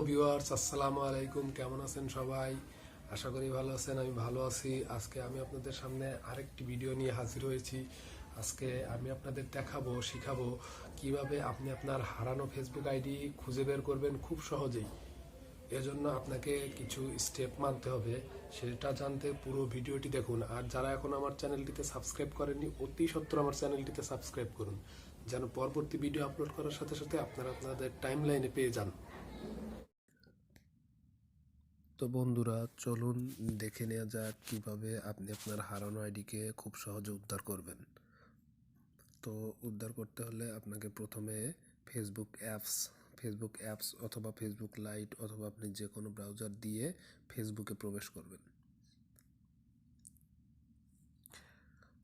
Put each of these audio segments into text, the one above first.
Viewers, আসসালামু আলাইকুম। কেমন আছেন সবাই? আশা করি ভালো আছেন। আমি ভালো আছি। আজকে আমি আপনাদের সামনে আরেকটি ভিডিও নিয়ে হাজির হয়েছি। আজকে আমি আপনাদের শিখাবো কিভাবে আপনি আপনার হারানো ফেসবুক আইডি খুঁজে বের করবেন খুব সহজেই। এজন্য আপনাকে কিছু স্টেপ মানতে হবে। সেটা জানতে পুরো ভিডিওটি দেখুন। আর যারা এখন আমার চ্যানেলটিতে সাবস্ক্রাইব করেননি, অতি সত্বর আমার চ্যানেলটিতে সাবস্ক্রাইব করুন, যেন পরবর্তী ভিডিও আপলোড করার সাথে সাথে আপনারা আপনাদের টাইম লাইনে পেয়ে যান। তো বন্ধুরা, চলুন দেখে নেওয়া যাক কিভাবে আপনি আপনার হারানো আইডিকে খুব সহজে উদ্ধার করবেন। তো উদ্ধার করতে হলে আপনাকে প্রথমে ফেসবুক অ্যাপস অথবা ফেসবুক লাইট অথবা আপনি যে কোনো ব্রাউজার দিয়ে ফেসবুকে প্রবেশ করবেন।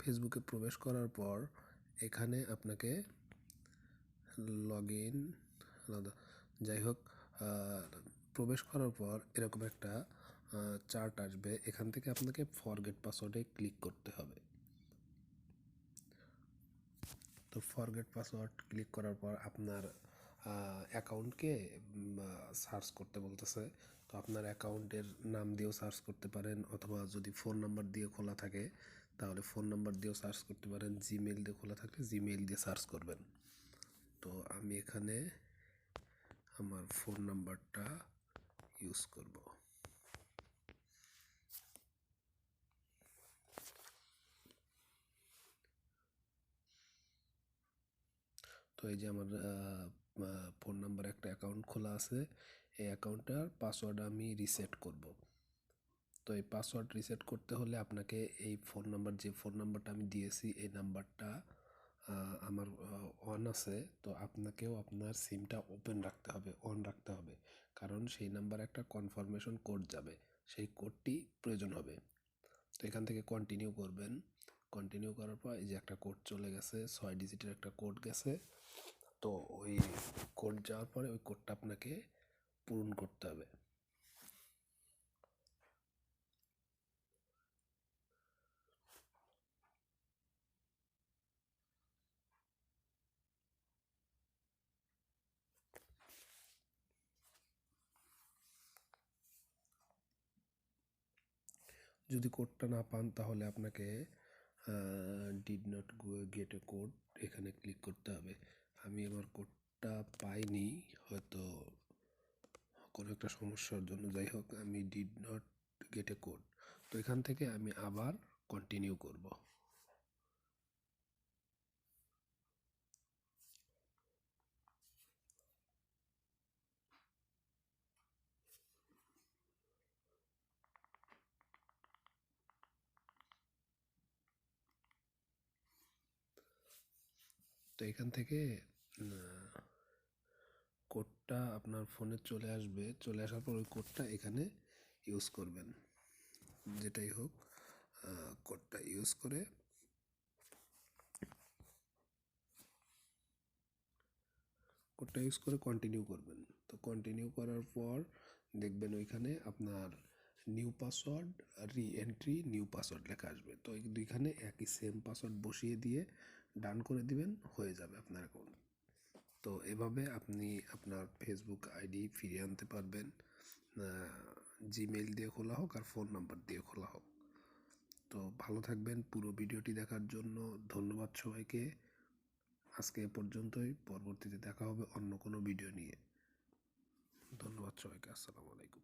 ফেসবুকে প্রবেশ করার পর এখানে আপনাকে লগ ইন, যাই হোক, প্রবেশ করার পর এরকম একটা চার্ট আসবে। এখান থেকে আপনাকে ফরগেট পাসওয়ার্ডে ক্লিক করতে হবে। তো ফরগেট পাসওয়ার্ড ক্লিক করার পর আপনার অ্যাকাউন্টকে সার্চ করতে বলতেছে। তো আপনার অ্যাকাউন্টের নাম দিয়েও সার্চ করতে পারেন, অথবা যদি ফোন নাম্বার দিয়ে খোলা থাকে তাহলে ফোন নাম্বার দিয়েও সার্চ করতে পারেন। জিমেইল দিয়ে খোলা থাকলে জিমেইল দিয়ে সার্চ করবেন। তো আমি এখানে আমার ফোন নাম্বারটা ইউজ করব। তো এই যে আমার ফোন নাম্বার একটা অ্যাকাউন্ট খোলা আছে। এই অ্যাকাউন্টটার পাসওয়ার্ড আমি রিসেট করব। তো এই পাসওয়ার্ড রিসেট করতে হলে আপনাকে এই যে ফোন নাম্বারটা আমি দিয়েছি, এই নাম্বারটা আমার অন আছে। তো আপনাকেও আপনার সিমটা অন রাখতে হবে, কারণ সেই নাম্বারে একটা কনফার্মেশন কোড যাবে, সেই কোডটি প্রয়োজন হবে। তো এখান থেকে কন্টিনিউ করবেন। কন্টিনিউ করার পর এই যে একটা কোড চলে গেছে, 6 ডিজিটের একটা কোড গেছে। তো ওই কোড যাওয়ার পরে ওই কোডটা আপনাকে পূরণ করতে হবে। যদি কোডটা না পান তাহলে আপনাকে did not get A code এখানে ক্লিক করতে হবে। আমি আমার কোডটা পাইনি, হয়তো কোনো একটা সমস্যার জন্য। যাই হোক, আমি did not get A code. তো এখান থেকে আমি আবার কন্টিনিউ করব। তো এখান থেকে কোডটা আপনার ফোনে চলে আসবে। চলে আসার পর ওই কোডটা এখানে ইউজ করবেন। যেটাই হোক, কোডটা ইউজ করে কন্টিনিউ করবেন। তো কন্টিনিউ করার পর দেখবেন ওইখানে আপনার নিউ পাসওয়ার্ড, নিউ পাসওয়ার্ড লেখা আসবে। তো এই দুইখানে একই সেম পাসওয়ার্ড বসিয়ে দিয়ে ডান করে দিবেন, হয়ে যাবে আপনার অ্যাকাউন্ট। তো এভাবে আপনি আপনার ফেসবুক আইডি ফিরিয়ে আনতে পারবেন, জিমেইল দিয়ে খোলা হোক আর ফোন নাম্বার দিয়ে খোলা হোক। তো ভালো থাকবেন। পুরো ভিডিওটি দেখার জন্য ধন্যবাদ সবাইকে। আজকে এ পর্যন্তই। পরবর্তীতে দেখা হবে অন্য কোনো ভিডিও নিয়ে। ধন্যবাদ সবাইকে। আসসালামু আলাইকুম।